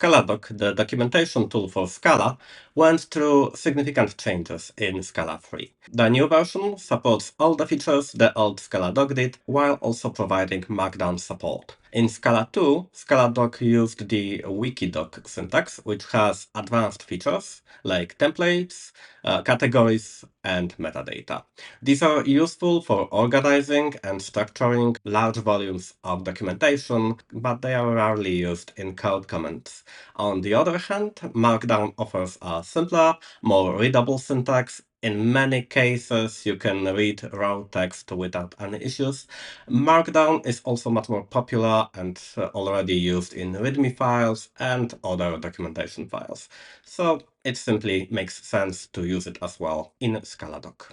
Scaladoc, the documentation tool for Scala, went through significant changes in Scala 3. The new version supports all the features the old Scaladoc did, while also providing Markdown support. In Scala 2, Scaladoc used the Wikidoc syntax, which has advanced features like templates, categories, and metadata. These are useful for organizing and structuring large volumes of documentation, but they are rarely used in code comments. On the other hand, Markdown offers a simpler, more readable syntax. In many cases, you can read raw text without any issues. Markdown is also much more popular and already used in README files and other documentation files. So it simply makes sense to use it as well in Scaladoc.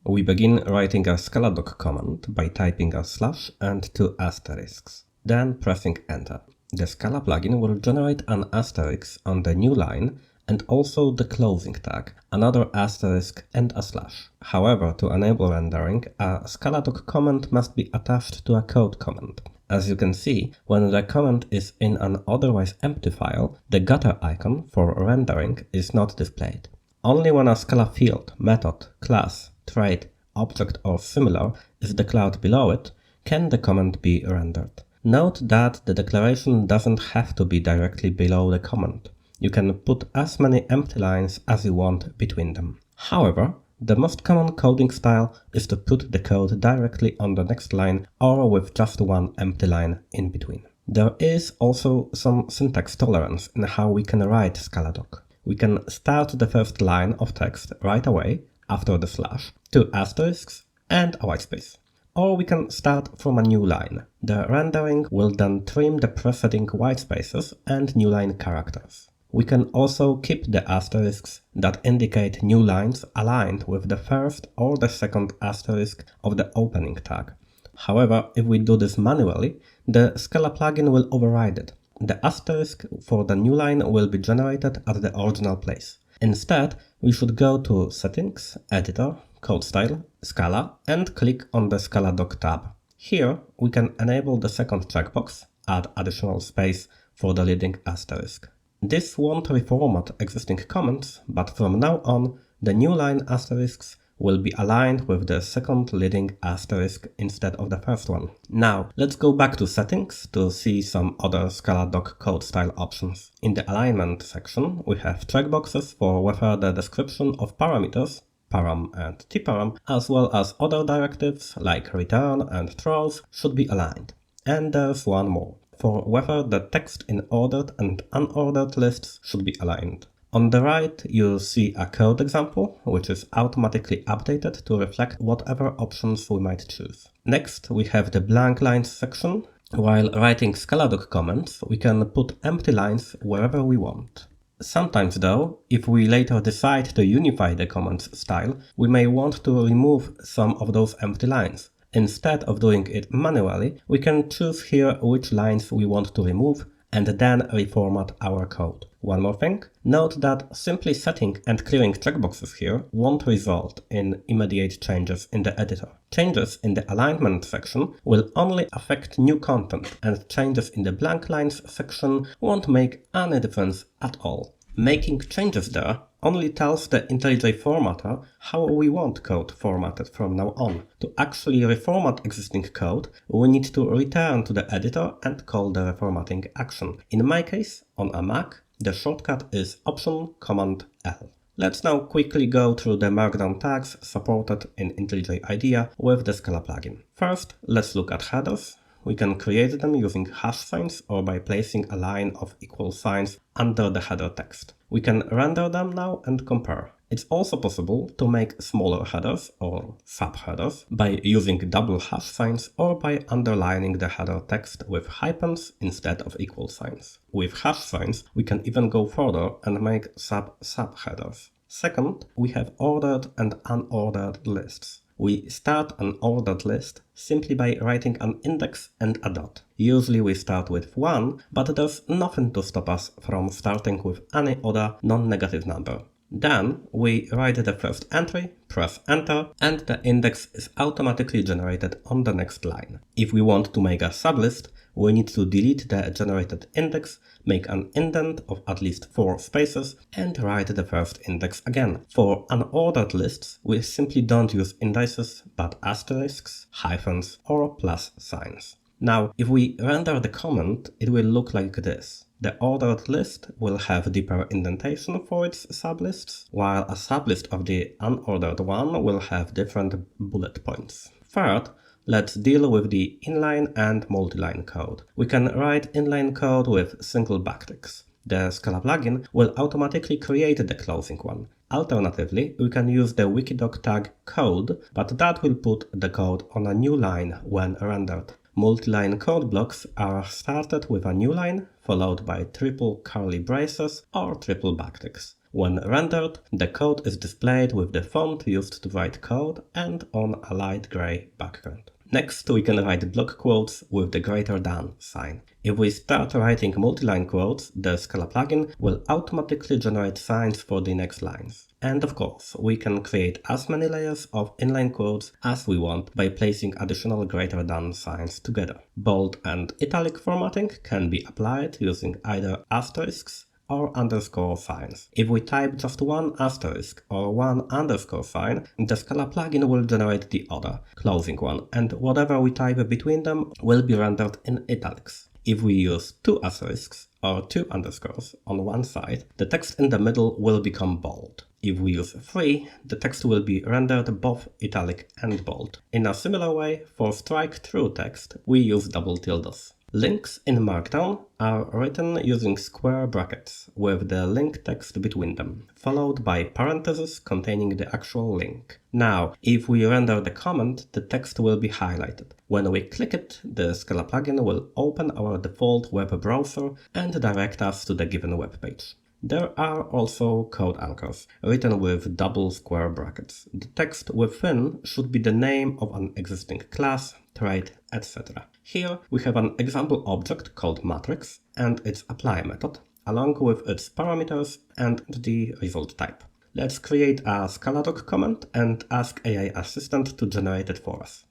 We begin writing a Scaladoc command by typing a slash and 2 asterisks, then pressing enter. The Scala plugin will generate an asterisk on the new line and also the closing tag, another asterisk and a slash. However, to enable rendering, a Scaladoc command must be attached to a code command. As you can see, when the command is in an otherwise empty file, the getter icon for rendering is not displayed. Only when a Scala field, method, class, trait, object or similar is declared below it, can the command be rendered. Note that the declaration doesn't have to be directly below the command. You can put as many empty lines as you want between them. However, the most common coding style is to put the code directly on the next line or with just one empty line in between. There is also some syntax tolerance in how we can write Scaladoc. We can start the first line of text right away after the slash, 2 asterisks and a whitespace. Or we can start from a new line. The rendering will then trim the preceding whitespaces and new line characters. We can also keep the asterisks that indicate new lines aligned with the first or the second asterisk of the opening tag. However, if we do this manually, the Scala plugin will override it. The asterisk for the new line will be generated at the original place. Instead, we should go to Settings, Editor, Code Style, Scala, and click on the Scaladoc tab. Here, we can enable the second checkbox, add additional space for the leading asterisk. This won't reformat existing comments, but from now on, the new line asterisks will be aligned with the second leading asterisk instead of the first one. Now, let's go back to Settings to see some other Scaladoc code style options. In the Alignment section, we have checkboxes for whether the description of parameters, param and tparam, as well as other directives like return and throws should be aligned. And there's one more, for whether the text in ordered and unordered lists should be aligned. On the right, you see a code example, which is automatically updated to reflect whatever options we might choose. Next, we have the blank lines section. While writing Scaladoc comments, we can put empty lines wherever we want. Sometimes though, if we later decide to unify the comments style, we may want to remove some of those empty lines. Instead of doing it manually, we can choose here which lines we want to remove and then reformat our code. One more thing, note that simply setting and clearing checkboxes here won't result in immediate changes in the editor. Changes in the alignment section will only affect new content, and changes in the blank lines section won't make any difference at all. Making changes there only tells the IntelliJ formatter how we want code formatted from now on. To actually reformat existing code, we need to return to the editor and call the reformatting action. In my case, on a Mac, the shortcut is Option-Command-L. Let's now quickly go through the Markdown tags supported in IntelliJ IDEA with the Scala plugin. First, let's look at headers. We can create them using hash signs or by placing a line of equal signs under the header text. We can render them now and compare. It's also possible to make smaller headers or subheaders by using double hash signs or by underlining the header text with hyphens instead of equal signs. With hash signs, we can even go further and make subheaders. Second, we have ordered and unordered lists. We start an ordered list simply by writing an index and a dot. Usually we start with 1, but there's nothing to stop us from starting with any other non-negative number. Then we write the first entry, press enter, and the index is automatically generated on the next line. If we want to make a sublist, we need to delete the generated index, make an indent of at least 4 spaces, and write the first index again. For unordered lists, we simply don't use indices, but asterisks, hyphens, or plus signs. Now, if we render the comment, it will look like this. The ordered list will have deeper indentation for its sublists, while a sublist of the unordered one will have different bullet points. Third, let's deal with the inline and multiline code. We can write inline code with single backticks. The Scala plugin will automatically create the closing one. Alternatively, we can use the Wikidog tag code, but that will put the code on a new line when rendered. Multiline code blocks are started with a new line, followed by triple curly braces or triple backticks. When rendered, the code is displayed with the font used to write code and on a light gray background. Next, we can write block quotes with the greater than sign. If we start writing multiline quotes, the Scala plugin will automatically generate signs for the next lines. And of course, we can create as many layers of inline quotes as we want by placing additional greater than signs together. Bold and italic formatting can be applied using either asterisks or underscore signs. If we type just one asterisk or one underscore sign, the Scala plugin will generate the other, closing one, and whatever we type between them will be rendered in italics. If we use two asterisks or two underscores on one side, the text in the middle will become bold. If we use 3, the text will be rendered both italic and bold. In a similar way, for strike-through text, we use double tildes. Links in Markdown are written using square brackets with the link text between them, followed by parentheses containing the actual link. Now, if we render the comment, the text will be highlighted. When we click it, the Scala plugin will open our default web browser and direct us to the given web page. There are also code anchors, written with double square brackets. The text within should be the name of an existing class, trait, etc. Here we have an example object called matrix and its apply method, along with its parameters and the result type. Let's create a Scaladoc comment and ask AI Assistant to generate it for us.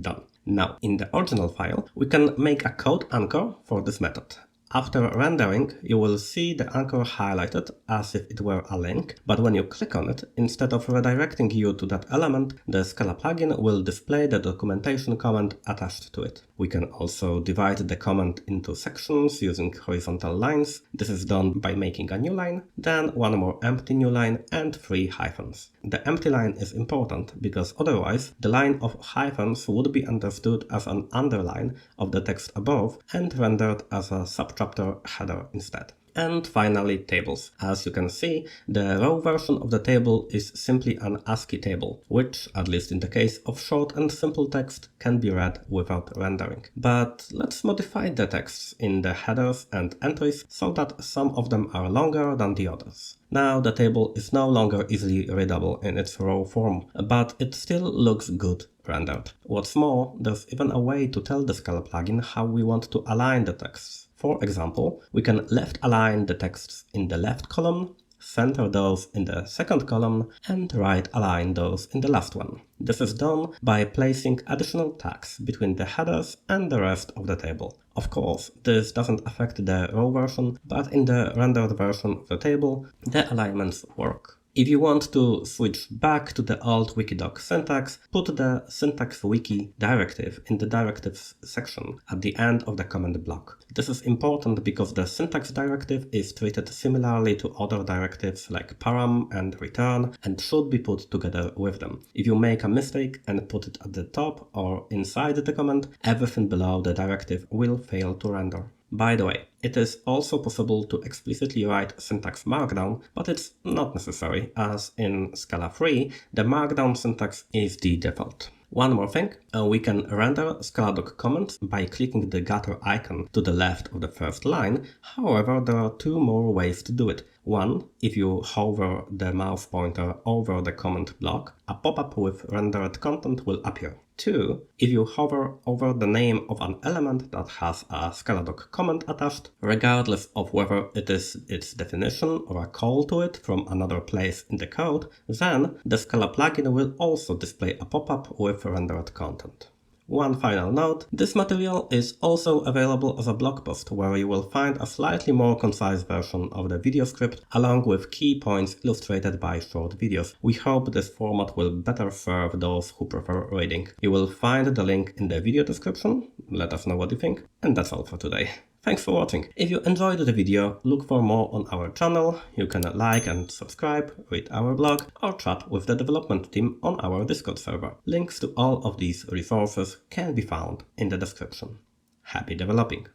Done. Now, in the original file, we can make a code anchor for this method. After rendering, you will see the anchor highlighted as if it were a link, but when you click on it, instead of redirecting you to that element, the Scala plugin will display the documentation comment attached to it. We can also divide the comment into sections using horizontal lines. This is done by making a new line, then one more empty new line and 3 hyphens. The empty line is important because otherwise the line of hyphens would be understood as an underline of the text above and rendered as a subchapter header instead. And finally, tables. As you can see, the raw version of the table is simply an ASCII table, which, at least in the case of short and simple text, can be read without rendering. But let's modify the texts in the headers and entries so that some of them are longer than the others. Now the table is no longer easily readable in its raw form, but it still looks good rendered. What's more, there's even a way to tell the Scala plugin how we want to align the texts. For example, we can left align the texts in the left column, center those in the second column, and right align those in the last one. This is done by placing additional tags between the headers and the rest of the table. Of course, this doesn't affect the raw version, but in the rendered version of the table, the alignments work. If you want to switch back to the old Wikidog syntax, put the syntax wiki directive in the directives section at the end of the command block. This is important because the syntax directive is treated similarly to other directives like param and return and should be put together with them. If you make a mistake and put it at the top or inside the command, everything below the directive will fail to render. By the way, it is also possible to explicitly write syntax Markdown, but it's not necessary, as in Scala 3, the Markdown syntax is the default. One more thing, we can render Scaladoc comments by clicking the gutter icon to the left of the first line. However, there are 2 more ways to do it. One, if you hover the mouse pointer over the comment block, a pop-up with rendered content will appear. 2, if you hover over the name of an element that has a Scaladoc comment attached, regardless of whether it is its definition or a call to it from another place in the code, then the Scala plugin will also display a pop-up with rendered content. One final note, this material is also available as a blog post where you will find a slightly more concise version of the video script along with key points illustrated by short videos. We hope this format will better serve those who prefer reading. You will find the link in the video description. Let us know what you think. And that's all for today. Thanks for watching. If you enjoyed the video, look for more on our channel. You can like and subscribe, read our blog, or chat with the development team on our Discord server. Links to all of these resources can be found in the description. Happy developing!